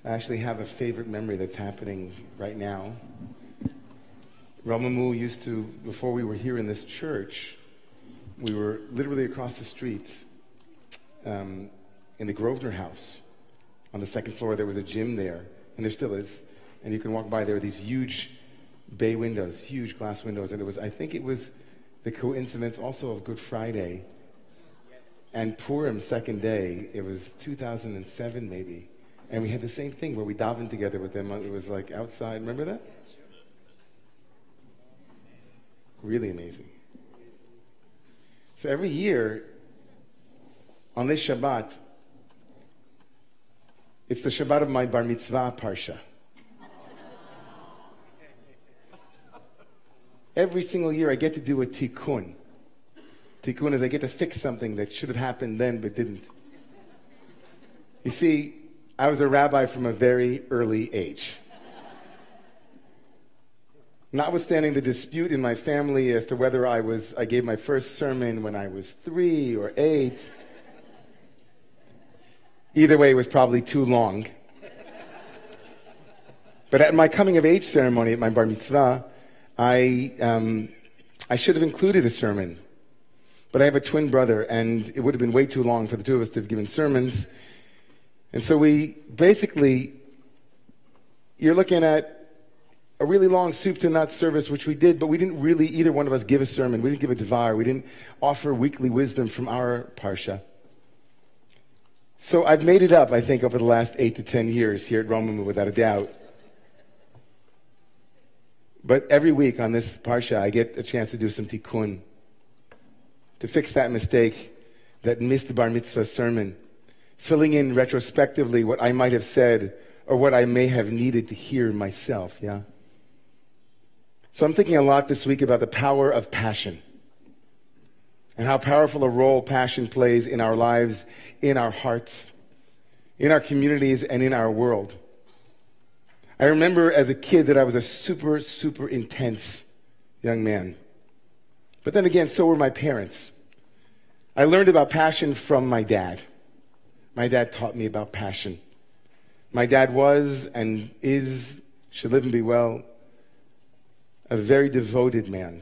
I actually have a favorite memory that's happening right now. Romemu used to, before we were here in this church, we were literally across the street in the Grosvenor house. On the second floor, there was a gym there, and there still is. And you can walk by, there are these huge bay windows, huge glass windows. And I think it was the coincidence also of Good Friday and Purim second day. It was 2007 maybe. And we had the same thing where we davened together with them. It was like outside. Remember that? Really amazing. So every year, on this Shabbat, it's the Shabbat of my Bar Mitzvah Parsha. Every single year I get to do a tikkun. Tikkun is I get to fix something that should have happened then but didn't. You see, I was a rabbi from a very early age. Notwithstanding the dispute in my family as to whether I gave my first sermon when I was 3 or 8. Either way, it was probably too long. But at my coming of age ceremony at my bar mitzvah, I should have included a sermon. But I have a twin brother, and it would have been way too long for the two of us to have given sermons. And so you're looking at a really long soup to nuts service, which we did, but we didn't really, either one of us, give a sermon. We didn't give a Dvar. We didn't offer weekly wisdom from our Parsha. So I've made it up, I think, over the last 8 to 10 years here at Romemu, without a doubt. But every week on this Parsha, I get a chance to do some tikkun, to fix that mistake, that missed bar mitzvah sermon, filling in retrospectively what I might have said or what I may have needed to hear myself, yeah? So I'm thinking a lot this week about the power of passion and how powerful a role passion plays in our lives, in our hearts, in our communities, and in our world. I remember as a kid that I was a super, super intense young man. But then again, so were my parents. I learned about passion from my dad. My dad taught me about passion. My dad was and is, should live and be well, a very devoted man.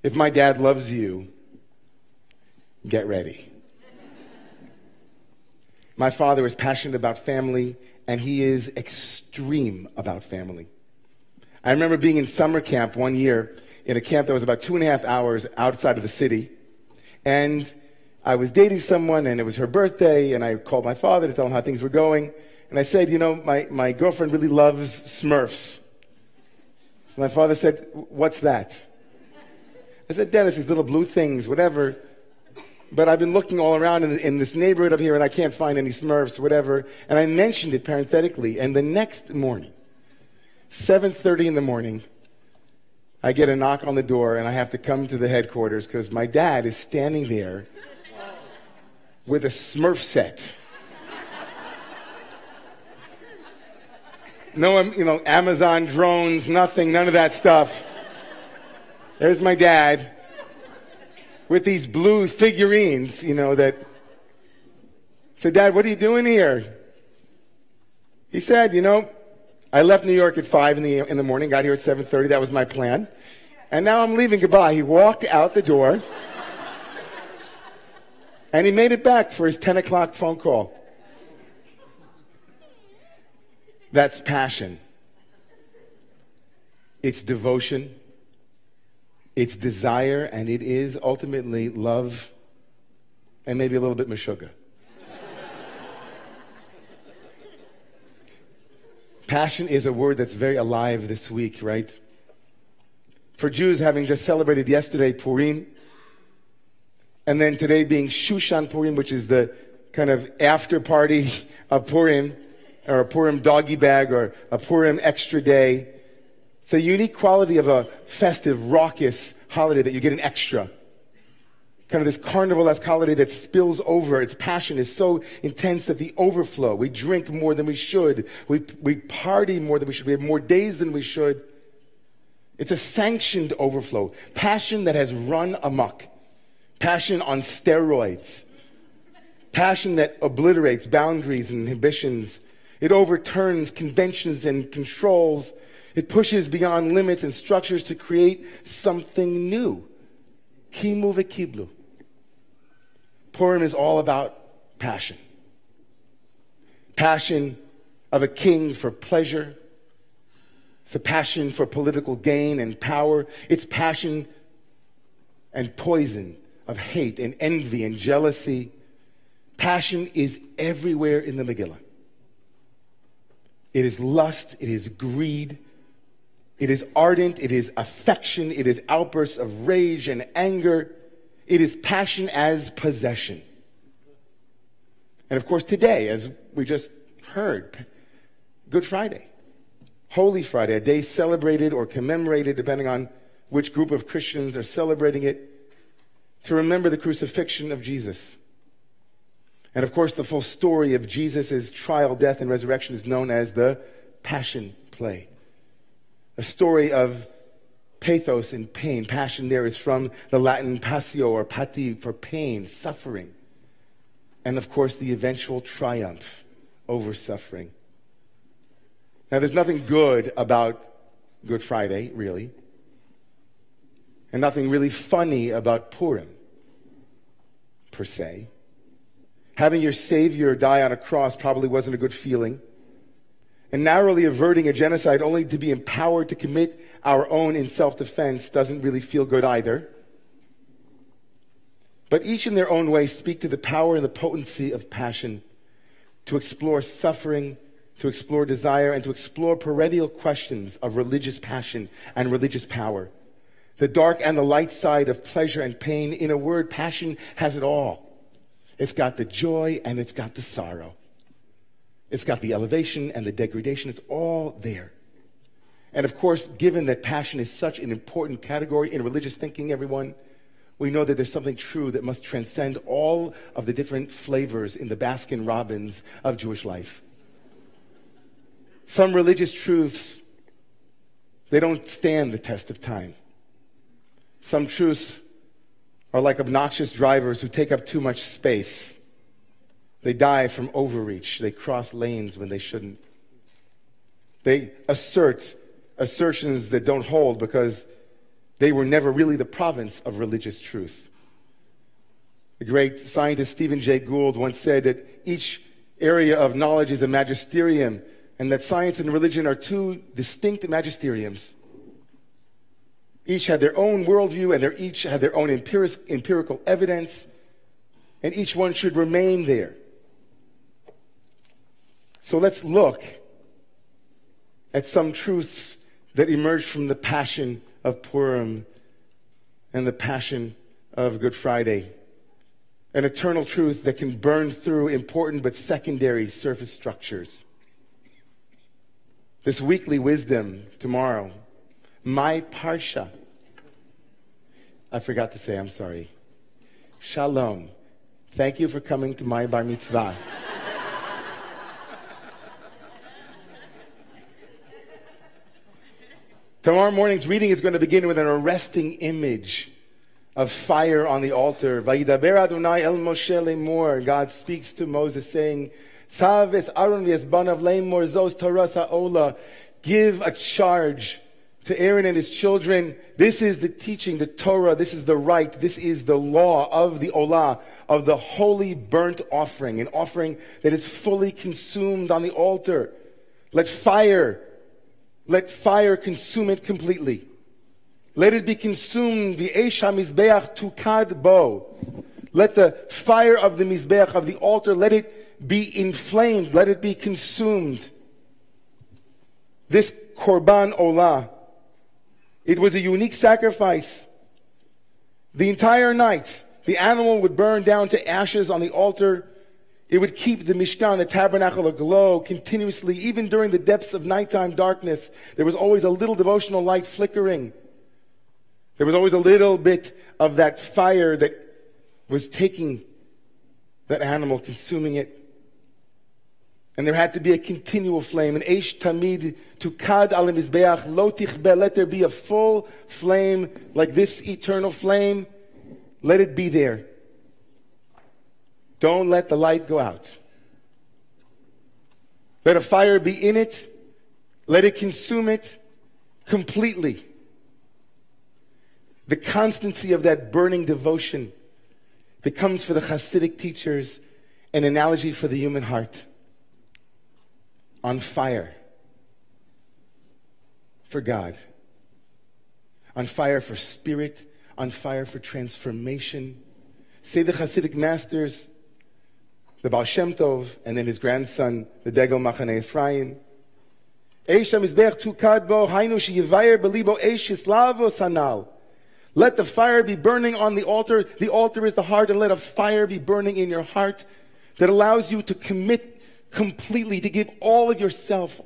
If my dad loves you, get ready. My father is passionate about family, and he is extreme about family. I remember being in summer camp one year, in a camp that was about 2.5 hours outside of the city, and I was dating someone, and it was her birthday, and I called my father to tell him how things were going, and I said, my girlfriend really loves Smurfs. So my father said, what's that? I said, Dad, it's these little blue things, whatever. But I've been looking all around in this neighborhood up here, and I can't find any Smurfs, whatever. And I mentioned it parenthetically. And the next morning, 7:30 in the morning, I get a knock on the door, and I have to come to the headquarters because my dad is standing there with a Smurf set. No, Amazon drones, nothing, none of that stuff. There's my dad with these blue figurines, that... said, Dad, what are you doing here? He said, I left New York at 5 in the morning, got here at 7:30. That was my plan. And now I'm leaving. Goodbye. He walked out the door. And he made it back for his 10 o'clock phone call. That's passion. It's devotion. It's desire, and it is ultimately love, and maybe a little bit meshuggah. Passion is a word that's very alive this week, right? For Jews, having just celebrated yesterday Purim, and then today being Shushan Purim, which is the kind of after party of Purim, or a Purim doggy bag, or a Purim extra day. It's a unique quality of a festive, raucous holiday that you get an extra. Kind of this carnival-esque holiday that spills over. Its passion is so intense that the overflow. We drink more than we should. We party more than we should. We have more days than we should. It's a sanctioned overflow. Passion that has run amok. Passion on steroids. Passion that obliterates boundaries and inhibitions. It overturns conventions and controls. It pushes beyond limits and structures to create something new. Kimu v'kiblu. Purim is all about passion. Passion of a king for pleasure. It's a passion for political gain and power. It's passion and poison of hate and envy and jealousy. Passion is everywhere in the Megillah. It is lust, it is greed, it is ardent, it is affection, it is outbursts of rage and anger. It is passion as possession. And of course today, as we just heard, Good Friday, Holy Friday, a day celebrated or commemorated, depending on which group of Christians are celebrating it, to remember the crucifixion of Jesus. And of course, the full story of Jesus' trial, death, and resurrection is known as the Passion Play. A story of pathos and pain. Passion there is from the Latin passio or pati for pain, suffering. And of course, the eventual triumph over suffering. Now, there's nothing good about Good Friday, really. And nothing really funny about Purim, per se. Having your Savior die on a cross probably wasn't a good feeling. And narrowly averting a genocide only to be empowered to commit our own in self-defense doesn't really feel good either. But each in their own way speak to the power and the potency of passion, to explore suffering, to explore desire, and to explore perennial questions of religious passion and religious power. The dark and the light side of pleasure and pain. In a word, passion has it all. It's got the joy and it's got the sorrow. It's got the elevation and the degradation. It's all there. And of course, given that passion is such an important category in religious thinking, everyone, we know that there's something true that must transcend all of the different flavors in the Baskin-Robbins of Jewish life. Some religious truths, they don't stand the test of time. Some truths are like obnoxious drivers who take up too much space. They die from overreach. They cross lanes when they shouldn't. They assert assertions that don't hold because they were never really the province of religious truth. The great scientist Stephen Jay Gould once said that each area of knowledge is a magisterium, and that science and religion are two distinct magisteriums. Each had their own worldview, and each had their own empirical evidence, and each one should remain there. So let's look at some truths that emerge from the passion of Purim and the passion of Good Friday. An eternal truth that can burn through important but secondary surface structures. This weekly wisdom tomorrow, my parsha. I forgot to say, I'm sorry. Shalom. Thank you for coming to my bar mitzvah. Tomorrow morning's reading is going to begin with an arresting image of fire on the altar. Vayidaber Adonai el Moshe lemor. God speaks to Moses saying, Tzav es Aaron v'es banav lemor zos Torah ha'ola. Give a charge to Aaron and his children. This is the teaching, the Torah. This is the right. This is the law of the Olah, of the holy burnt offering, an offering that is fully consumed on the altar. Let fire consume it completely. Let it be consumed. The Eish HaMizbeach tukad bo. Let the fire of the Mizbeach, of the altar, let it be inflamed. Let it be consumed. This Korban Olah, it was a unique sacrifice. The entire night, the animal would burn down to ashes on the altar. It would keep the Mishkan, the tabernacle, aglow continuously, even during the depths of nighttime darkness. There was always a little devotional light flickering. There was always a little bit of that fire that was taking that animal, consuming it. And there had to be a continual flame. An eish tamid tukad al mizbeach lo tichbe. Let there be a full flame like this eternal flame. Let it be there. Don't let the light go out. Let a fire be in it. Let it consume it completely. The constancy of that burning devotion becomes for the Hasidic teachers an analogy for the human heart. On fire for God. On fire for spirit. On fire for transformation. Say the Hasidic masters, the Baal Shem Tov, and then his grandson, the Degel Machane Ephraim. Let the fire be burning on the altar. The altar is the heart, and let a fire be burning in your heart that allows you to commit completely, to give all of yourself,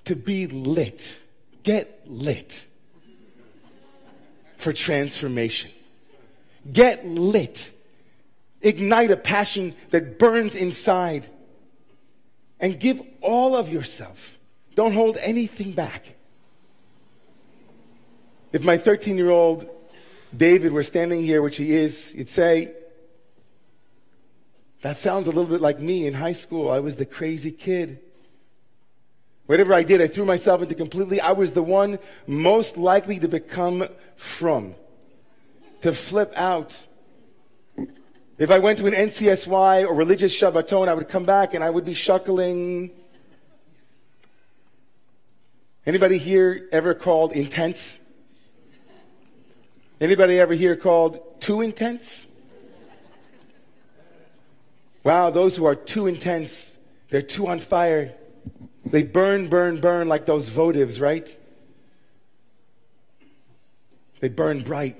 to be lit. Get lit for transformation. Get lit. Ignite a passion that burns inside. And give all of yourself. Don't hold anything back. If my 13-year-old David were standing here, which he is, you'd say, that sounds a little bit like me in high school. I was the crazy kid. Whatever I did, I threw myself into completely. I was the one most likely to become from, to flip out. If I went to an NCSY or religious Shabbaton, I would come back and I would be shuckling. Anybody here ever called intense? Anybody ever here called too intense? Wow, those who are too intense, they're too on fire. They burn, burn, burn like those votives, right? They burn bright.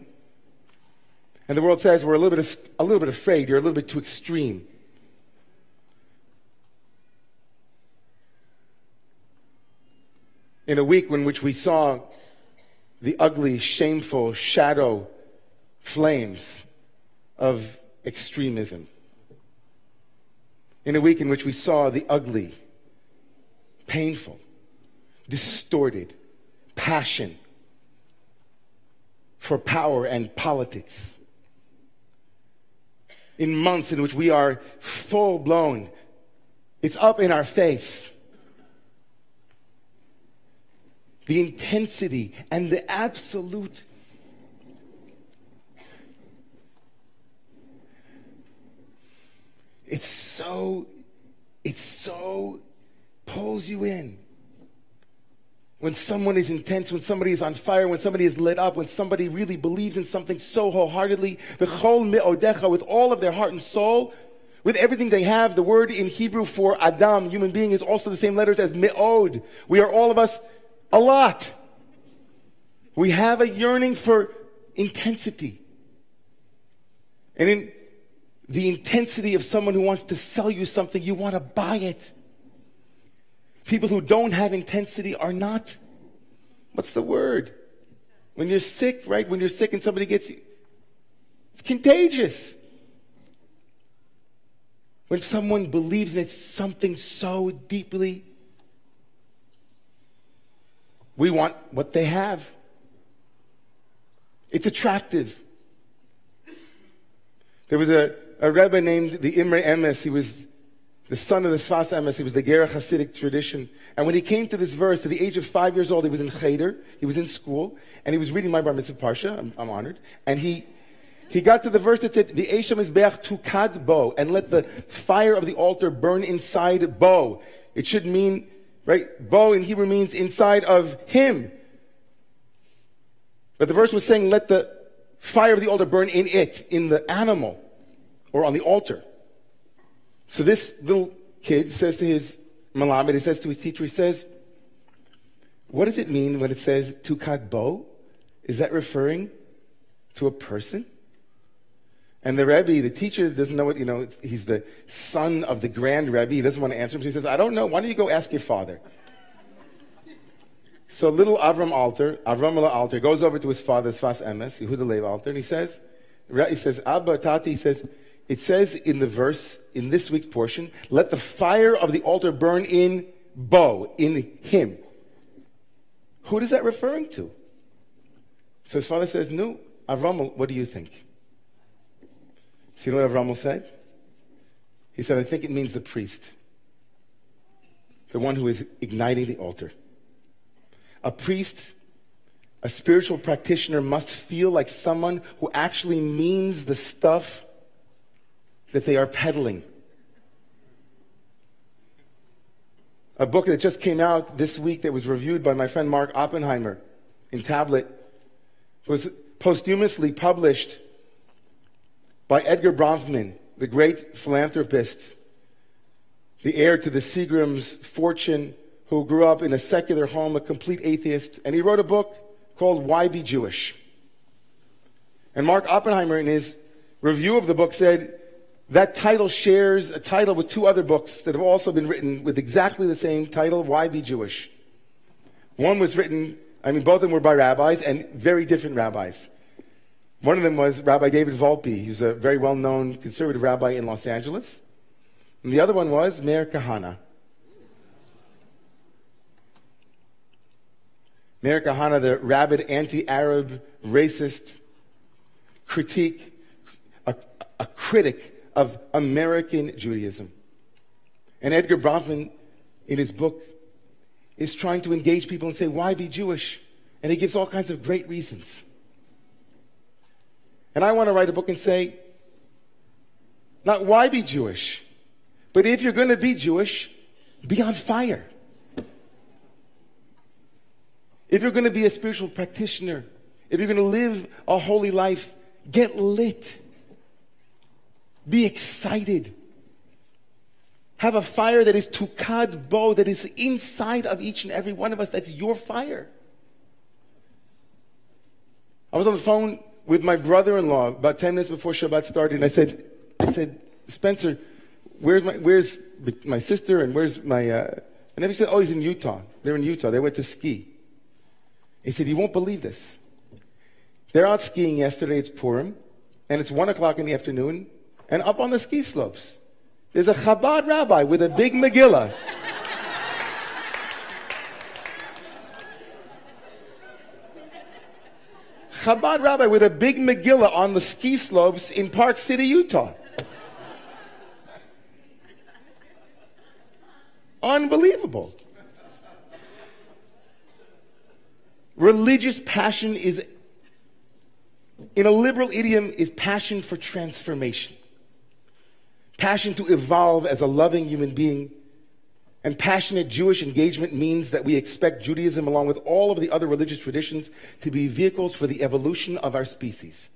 And the world says we're a little bit afraid. You're a little bit too extreme. In a week in which we saw the ugly, shameful shadow flames of extremism. In a week in which we saw the ugly, painful, distorted passion for power and politics. In months in which we are full-blown, it's up in our face. The intensity and the absolute it's so pulls you in. When someone is intense, when somebody is on fire, when somebody is lit up, when somebody really believes in something so wholeheartedly, v'chol me'odecha, with all of their heart and soul, with everything they have. The word in Hebrew for Adam, human being, is also the same letters as me'od. We are all of us a lot. We have a yearning for intensity. And in the intensity of someone who wants to sell you something, you want to buy it. People who don't have intensity are not, what's the word? When you're sick, right? When you're sick and somebody gets you, it's contagious. When someone believes in it, something so deeply, we want what they have. It's attractive. There was a Rebbe named the Imre Emes. He was the son of the Sfas Emes. He was the Gera Hasidic tradition. And when he came to this verse, to the age of 5 years old, he was in Cheder. He was in school. And he was reading my Bar Mitzvah Parsha. I'm honored. And he got to the verse that said, V'esha mizbeach tukad bo, and let the fire of the altar burn inside bo. It should mean, right, bo in Hebrew means inside of him. But the verse was saying, let the fire of the altar burn in it, in the animal, or on the altar. So this little kid says to his malamed, he says to his teacher, he says, what does it mean when it says tukad bo? Is that referring to a person? And the Rebbe, the teacher, doesn't know what, he's the son of the grand Rebbe. He doesn't want to answer him. So he says, I don't know. Why don't you go ask your father? So little Avram Alter goes over to his father's Sfas Emes, Yehuda Lev Alter, and he says, Abba, Tati, he says, it says in the verse, in this week's portion, let the fire of the altar burn in bo, in him. Who is that referring to? So his father says, no, Avram, what do you think? So you know what Avram said? He said, I think it means the priest. the one who is igniting the altar. A priest, a spiritual practitioner, must feel like someone who actually means the stuff that they are peddling. A book that just came out this week that was reviewed by my friend Mark Oppenheimer in Tablet was posthumously published by Edgar Bronfman, the great philanthropist, the heir to the Seagram's fortune, who grew up in a secular home, a complete atheist. And he wrote a book called Why Be Jewish? And Mark Oppenheimer, in his review of the book, said that title shares a title with two other books that have also been written with exactly the same title, Why Be Jewish? One was written, both of them were by rabbis, and very different rabbis. One of them was Rabbi David Volpe, who's a very well-known conservative rabbi in Los Angeles. And the other one was Meir Kahane. Meir Kahane, the rabid anti-Arab racist critique, a critic of American Judaism. And Edgar Bronfman, in his book, is trying to engage people and say, why be Jewish? And he gives all kinds of great reasons. And I want to write a book and say, not why be Jewish, but if you're going to be Jewish, be on fire. If you're going to be a spiritual practitioner, if you're going to live a holy life, get lit. Be excited. Have a fire that is tukad bo, that is inside of each and every one of us. That's your fire. I was on the phone with my brother-in-law about 10 minutes before Shabbat started, and I said, Spencer, where's my sister and where's my... And then he said, oh, he's in Utah. They're in Utah. They went to ski. He said, you won't believe this. They're out skiing yesterday. It's Purim, and it's 1 o'clock in the afternoon, and up on the ski slopes, there's a Chabad rabbi with a big Megillah. Chabad rabbi with a big Megillah on the ski slopes in Park City, Utah. Unbelievable. Religious passion is, in a liberal idiom, is passion for transformation. Passion to evolve as a loving human being. And passionate Jewish engagement means that we expect Judaism, along with all of the other religious traditions, to be vehicles for the evolution of our species.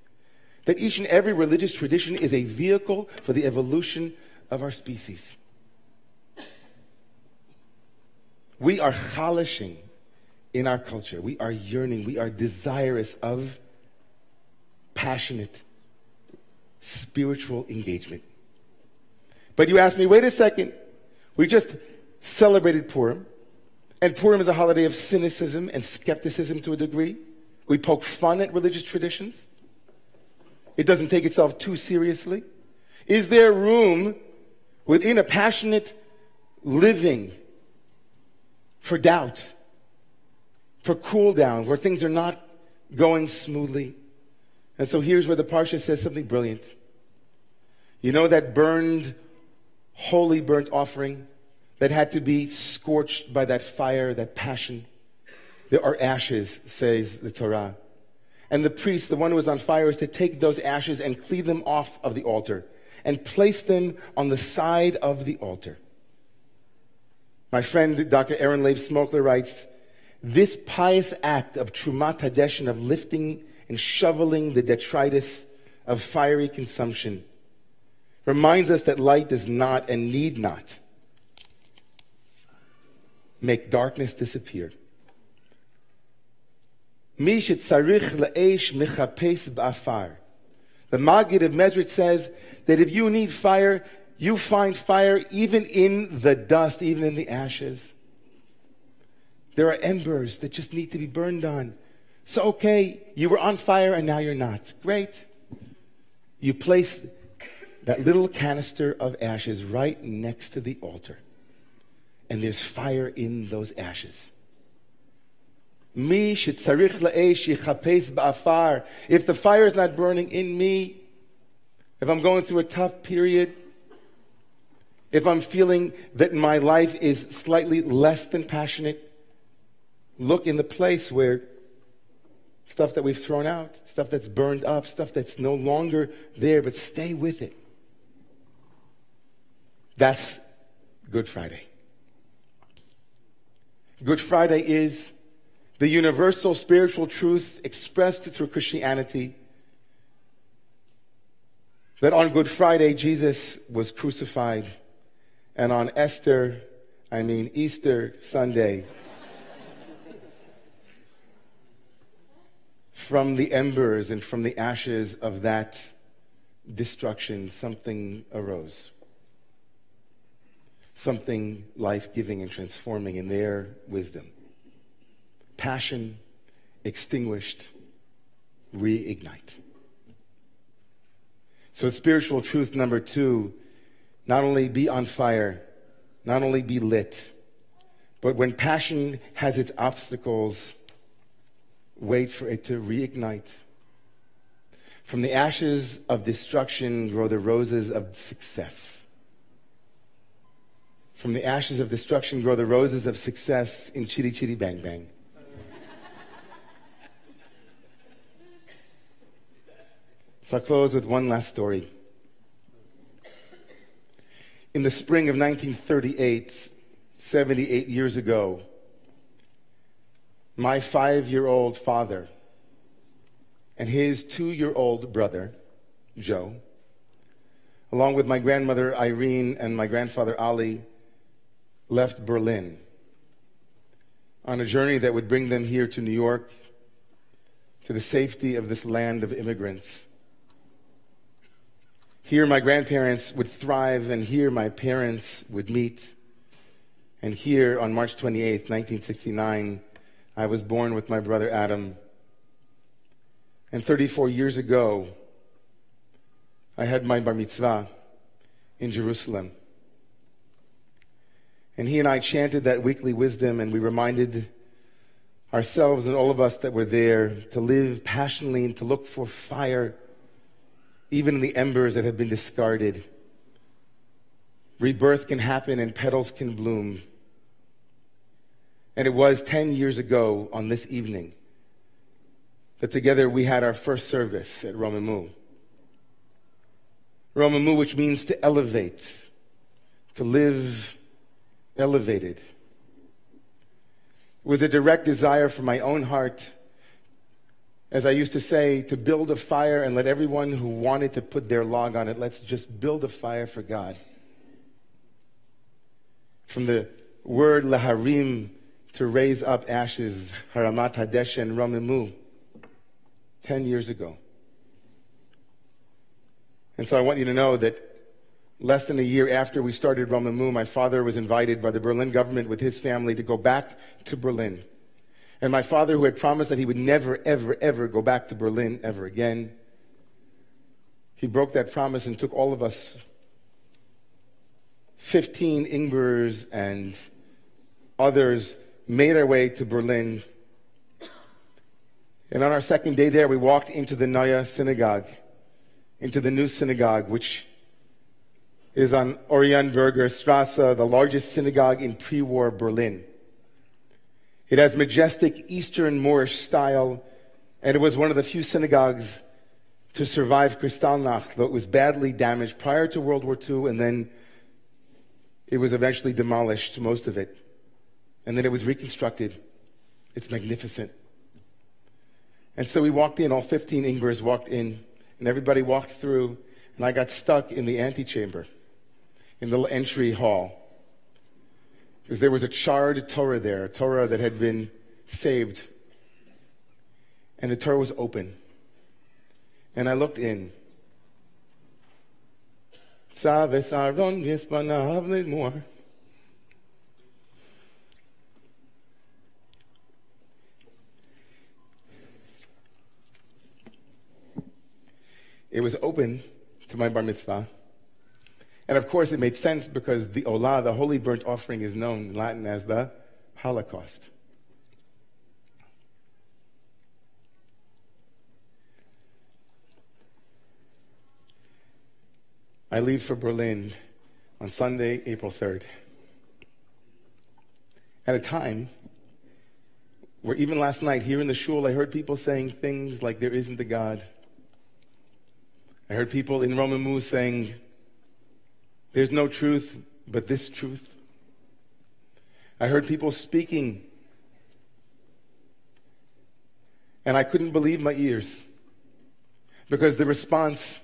That each and every religious tradition is a vehicle for the evolution of our species. We are chalishing in our culture. We are yearning. We are desirous of passionate spiritual engagement. But you ask me, wait a second. We just celebrated Purim. And Purim is a holiday of cynicism and skepticism to a degree. We poke fun at religious traditions. It doesn't take itself too seriously. Is there room within a passionate living for doubt, for cool down, where things are not going smoothly? And so here's where the Parsha says something brilliant. You know that holy burnt offering that had to be scorched by that fire, that passion? There are ashes, says the Torah. And the priest, the one who was on fire, is to take those ashes and cleave them off of the altar and place them on the side of the altar. My friend, Dr. Aaron Leib Smokler, writes, this pious act of Trumat Hadeshin, of lifting and shoveling the detritus of fiery consumption, reminds us that light does not and need not make darkness disappear. Mi shetzarich le'esh mechapes ba'afar. The Maggid of Mezrit says that if you need fire, you find fire even in the dust, even in the ashes. There are embers that just need to be burned on. So, okay, you were on fire and now you're not. Great. You place that little canister of ashes right next to the altar. And there's fire in those ashes. Mi shetzarich la'esh yichapes ba'afar. If the fire is not burning in me, if I'm going through a tough period, If I'm feeling that my life is slightly less than passionate, look in the place where stuff that we've thrown out, stuff that's burned up, stuff that's no longer there, but stay with it. That's Good Friday. Good Friday is the universal spiritual truth expressed through Christianity that on Good Friday, Jesus was crucified, and on Easter Sunday, from the embers and from the ashes of that destruction, something arose. Something life-giving and transforming in their wisdom. Passion extinguished, reignite. So spiritual truth number 2, not only be on fire, not only be lit, but when passion has its obstacles, wait for it to reignite. From the ashes of destruction grow the roses of success. From the ashes of destruction grow the roses of success in Chitty Chitty Bang Bang. So I'll close with one last story. In the spring of 1938, 78 years ago, my 5-year-old father and his 2-year-old brother, Joe, along with my grandmother Irene and my grandfather Ali, left Berlin on a journey that would bring them here to New York, to the safety of this land of immigrants. Here my grandparents would thrive, and here my parents would meet. And here on March 28th, 1969, I was born with my brother Adam. And 34 years ago, I had my bar mitzvah in Jerusalem. And he and I chanted that weekly wisdom, and we reminded ourselves and all of us that were there to live passionately and to look for fire, even in the embers that have been discarded. Rebirth can happen and petals can bloom. And it was 10 years ago on this evening that together we had our first service at Romemu. Romemu, which means to elevate, to live elevated. It was a direct desire from my own heart, as I used to say, to build a fire and let everyone who wanted to put their log on it, let's just build a fire for God. From the word laharim, to raise up ashes, haramat hadesh and Romemu, 10 years ago. And so I want you to know that less than a year after we started Romemu, my father was invited by the Berlin government with his family to go back to Berlin. And my father, who had promised that he would never, ever, ever go back to Berlin ever again, he broke that promise and took all of us, 15 Ingbers and others, made our way to Berlin. And on our second day there, we walked into the Neue Synagogue, into the new synagogue, which is on Orienberger Strasse, the largest synagogue in pre-war Berlin. It has majestic Eastern Moorish style, and it was one of the few synagogues to survive Kristallnacht, though it was badly damaged prior to World War II, and then it was eventually demolished, most of it. And then it was reconstructed. It's magnificent. And so we walked in, all 15 Ingbers walked in, and everybody walked through, and I got stuck in the antechamber, in the entry hall. Because there was a charred Torah there, a Torah that had been saved. And the Torah was open. And I looked in. It was open to my bar mitzvah. And of course, it made sense because the Olah, the holy burnt offering, is known in Latin as the Holocaust. I leave for Berlin on Sunday, April 3rd. At a time where even last night here in the shul, I heard people saying things like there isn't a God. I heard people in Romemu saying there's no truth but this truth. I heard people speaking, and I couldn't believe my ears, because the response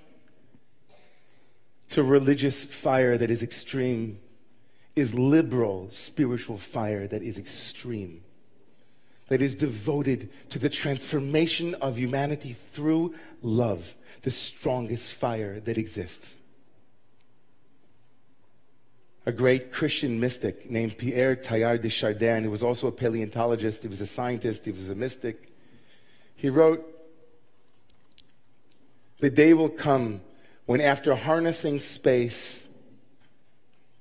to religious fire that is extreme is liberal spiritual fire that is extreme, that is devoted to the transformation of humanity through love, the strongest fire that exists. A great Christian mystic named Pierre Teilhard de Chardin, who was also a paleontologist, he was a scientist, he was a mystic. He wrote, "The day will come when after harnessing space,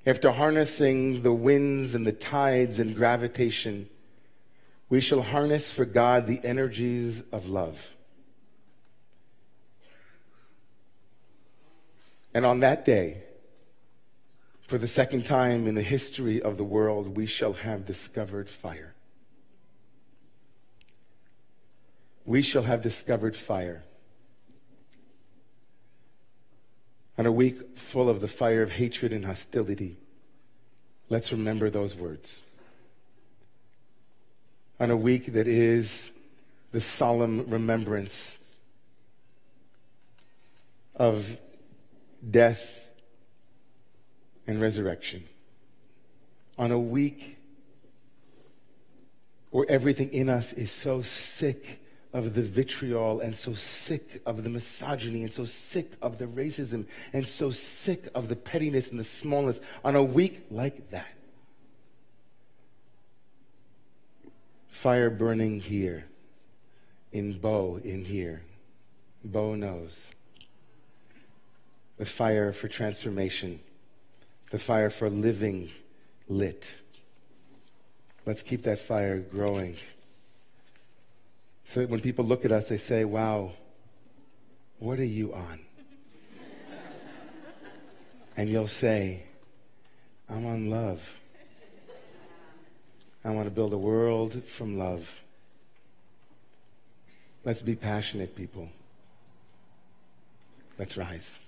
after harnessing the winds and the tides and gravitation, we shall harness for God the energies of love. And on that day, for the second time in the history of the world, we shall have discovered fire. We shall have discovered fire. On a week full of the fire of hatred and hostility, let's remember those words. On a week that is the solemn remembrance of death and resurrection. On a week where everything in us is so sick of the vitriol and so sick of the misogyny and so sick of the racism and so sick of the pettiness and the smallness. On a week like that, fire burning here, in Bo in here. Bo knows. The fire for transformation. The fire for living lit. Let's keep that fire growing. So that when people look at us, they say, wow, what are you on? And you'll say, I'm on love. I want to build a world from love. Let's be passionate, people. Let's rise.